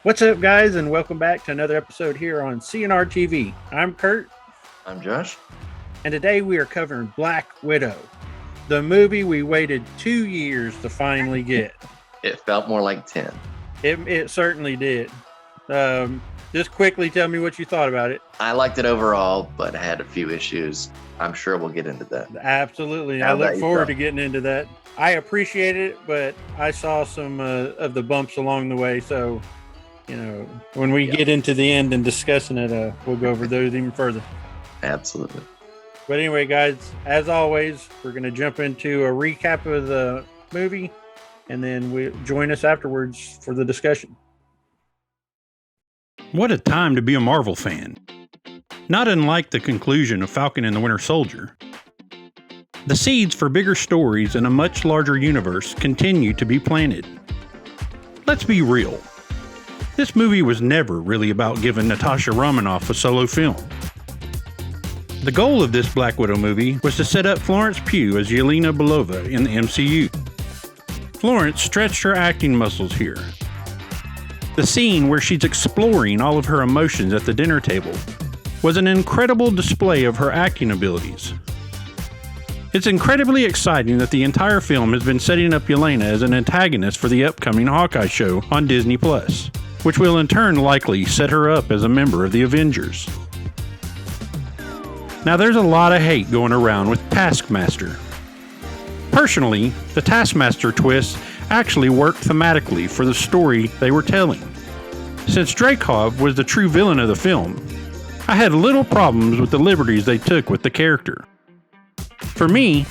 What's up, guys, and welcome back to another episode here on CNR TV. I'm Kurt. I'm Josh. And today we are covering Black Widow, the movie we waited 2 years to finally get. It felt more like 10. It certainly did. Just quickly tell me what you thought about it. I liked it overall, but I had a few issues. I'm sure we'll get into that. Absolutely. I look forward to getting into that. I appreciated it, but I saw some of the bumps along the way. So, you know, when we get into the end and discussing it, we'll go over those even further. Absolutely. But anyway, guys, as always, we're going to jump into a recap of the movie, and then join us afterwards for the discussion. What a time to be a Marvel fan. Not unlike the conclusion of Falcon and the Winter Soldier. The seeds for bigger stories in a much larger universe continue to be planted. Let's be real. This movie was never really about giving Natasha Romanoff a solo film. The goal of this Black Widow movie was to set up Florence Pugh as Yelena Belova in the MCU. Florence stretched her acting muscles here. The scene where she's exploring all of her emotions at the dinner table was an incredible display of her acting abilities. It's incredibly exciting that the entire film has been setting up Yelena as an antagonist for the upcoming Hawkeye show on Disney+, which will in turn likely set her up as a member of the Avengers. Now there's a lot of hate going around with Taskmaster. Personally, the Taskmaster twist actually worked thematically for the story they were telling. Since Dreykov was the true villain of the film, I had little problems with the liberties they took with the character. For me,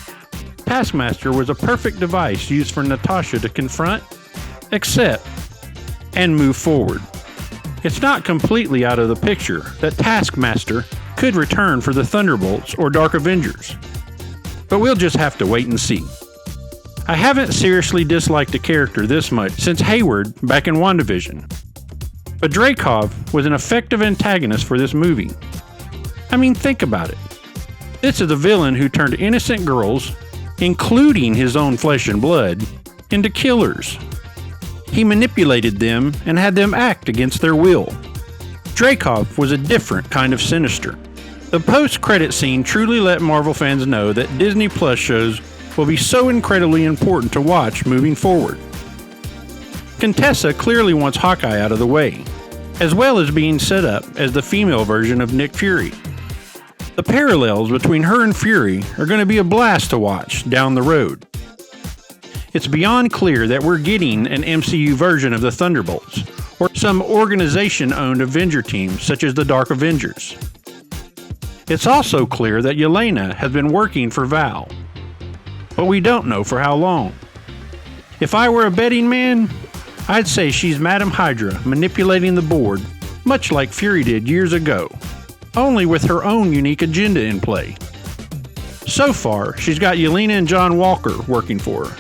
Taskmaster was a perfect device used for Natasha to confront, accept, and move forward. It's not completely out of the picture that Taskmaster could return for the Thunderbolts or Dark Avengers, but we'll just have to wait and see. I haven't seriously disliked the character this much since Hayward back in WandaVision, but Dreykov was an effective antagonist for this movie. I mean, think about it. This is a villain who turned innocent girls, including his own flesh and blood, into killers. He manipulated them and had them act against their will. Dreykov was a different kind of sinister. The post-credit scene truly let Marvel fans know that Disney Plus shows will be so incredibly important to watch moving forward. Contessa clearly wants Hawkeye out of the way, as well as being set up as the female version of Nick Fury. The parallels between her and Fury are going to be a blast to watch down the road. It's beyond clear that we're getting an MCU version of the Thunderbolts, or some organization-owned Avenger team such as the Dark Avengers. It's also clear that Yelena has been working for Val, but we don't know for how long. If I were a betting man, I'd say she's Madam Hydra manipulating the board, much like Fury did years ago, only with her own unique agenda in play. So far, she's got Yelena and John Walker working for her.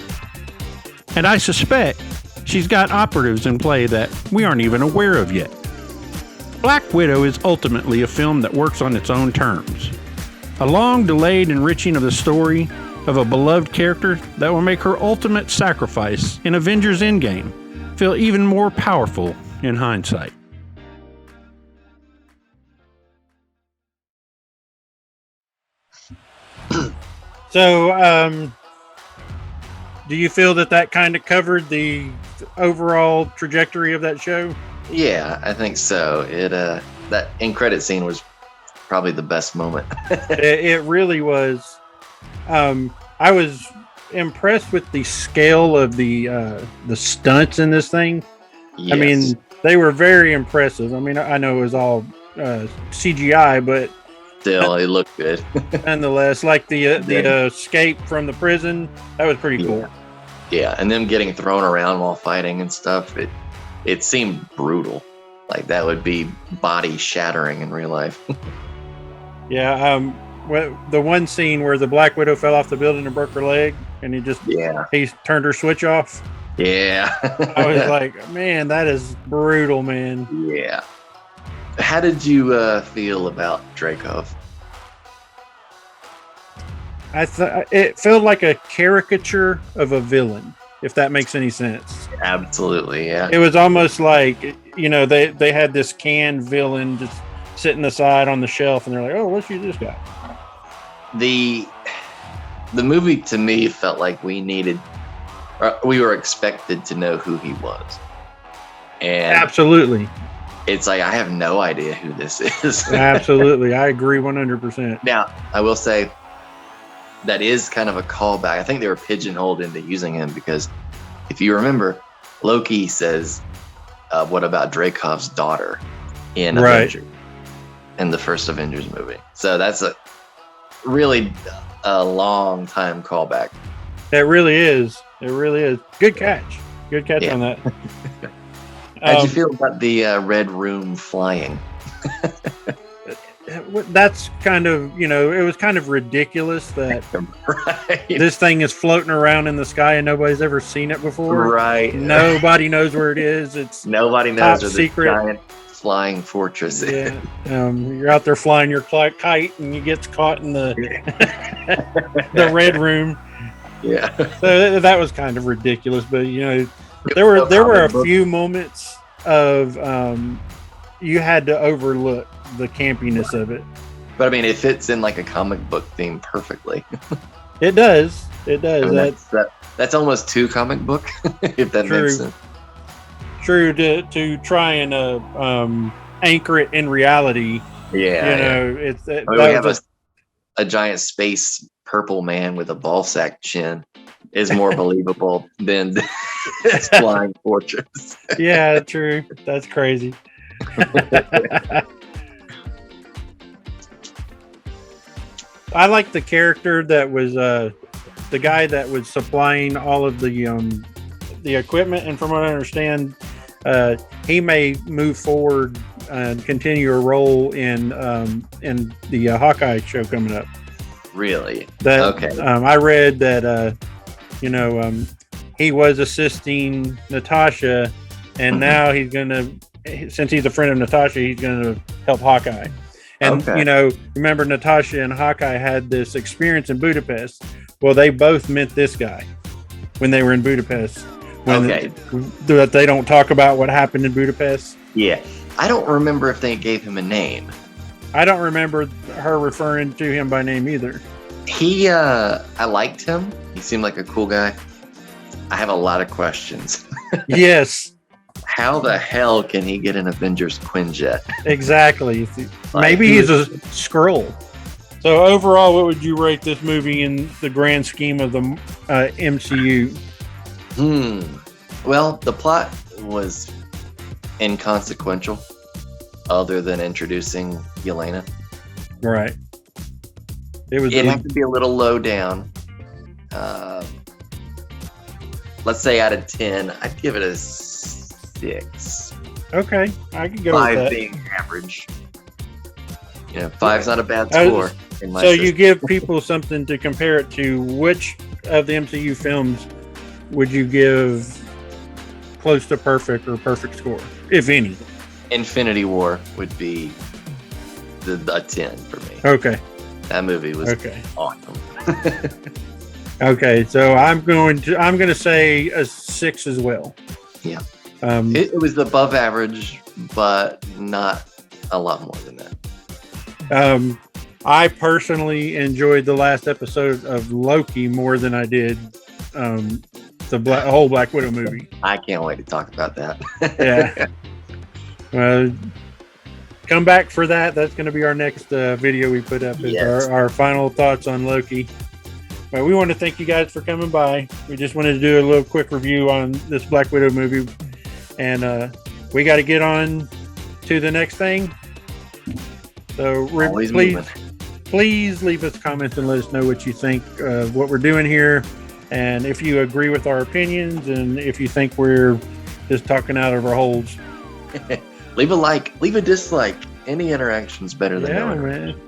And I suspect she's got operatives in play that we aren't even aware of yet. Black Widow is ultimately a film that works on its own terms. A long-delayed enriching of the story of a beloved character that will make her ultimate sacrifice in Avengers Endgame feel even more powerful in hindsight. So, do you feel that kind of covered the overall trajectory of that show? Yeah, I think so. That end credit scene was probably the best moment. It really was. I was impressed with the scale of the stunts in this thing. Yes. I mean, they were very impressive. I mean, I know it was all CGI, but still, it looked good. Nonetheless, like the escape from the prison, that was pretty cool. Yeah, and them getting thrown around while fighting and stuff, it seemed brutal. Like that would be body shattering in real life. Yeah, the one scene where the Black Widow fell off the building and broke her leg, and he turned her switch off. Yeah. I was like, man, that is brutal, man. Yeah. How did you feel about Dreykov? it felt like a caricature of a villain, if that makes any sense. Absolutely, yeah. It was almost like, they had this canned villain just sitting aside on the shelf, and they're like, oh, let's use this guy. The movie to me felt like we were expected to know who he was. And absolutely. It's like, I have no idea who this is. Absolutely. I agree 100%. Now, I will say that is kind of a callback. I think they were pigeonholed into using him because if you remember, Loki says, what about Dreykov's daughter in Avenger, in the first Avengers movie. So that's a really long time callback. It really is. It really is. Good catch. Good catch on that. How'd you feel about the Red Room flying? That's kind of, it was kind of ridiculous that this thing is floating around in the sky and nobody's ever seen it before. Right. Nobody knows where it is. It's nobody knows top where secret. The giant flying fortress is. Yeah. You're out there flying your kite and you get caught in the the Red Room. Yeah. So that was kind of ridiculous, but there were a few moments of you had to overlook the campiness of it. But I mean, it fits in like a comic book theme perfectly. It does. It does. I mean, that's almost too comic book, if that makes sense. True, to try and anchor it in reality. Yeah. We have a giant space purple man with a ball sack chin is more believable than this flying fortress. Yeah, true. That's crazy. I like the character that was the guy that was supplying all of the equipment, and from what I understand, he may move forward and continue a role in the Hawkeye show coming up. Really? Okay. I read that he was assisting Natasha, and now he's gonna, since he's a friend of Natasha, he's gonna help Hawkeye. And remember, Natasha and Hawkeye had this experience in Budapest. Well, they both met this guy when they were in Budapest. That they don't talk about what happened in Budapest. Yeah, I don't remember if they gave him a name. I don't remember her referring to him by name either. I liked him. He seemed like a cool guy. I have a lot of questions. Yes. How the hell can he get an Avengers Quinjet? Exactly. Maybe he's a Skrull. So overall, what would you rate this movie in the grand scheme of the MCU? Well, the plot was inconsequential, other than introducing Yelena. Right. It had to be a little low down. Let's say out of 10, I'd give it a 6. Okay, I can go 5 with that. Being average. 5's not a bad score. In my system. You give people something to compare it to. Which of the MCU films would you give close to perfect or perfect score, if any? Infinity War would be a 10 for me. Okay. That movie was awesome. Okay, so I'm going to say a 6 as well. Yeah. It was above average, but not a lot more than that. I personally enjoyed the last episode of Loki more than I did the whole Black Widow movie. I can't wait to talk about that. Yeah. Well, come back for that. That's going to be our next video we put up. Is our final thoughts on Loki. But we want to thank you guys for coming by. We just wanted to do a little quick review on this Black Widow movie. And we got to get on to the next thing. So please leave us comments and let us know what you think of what we're doing here. And if you agree with our opinions, and if you think we're just talking out of our holes. Leave a like, leave a dislike. Any interaction's better than no interaction.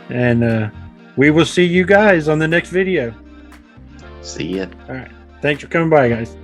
Man. And we will see you guys on the next video. See ya. All right. Thanks for coming by, guys.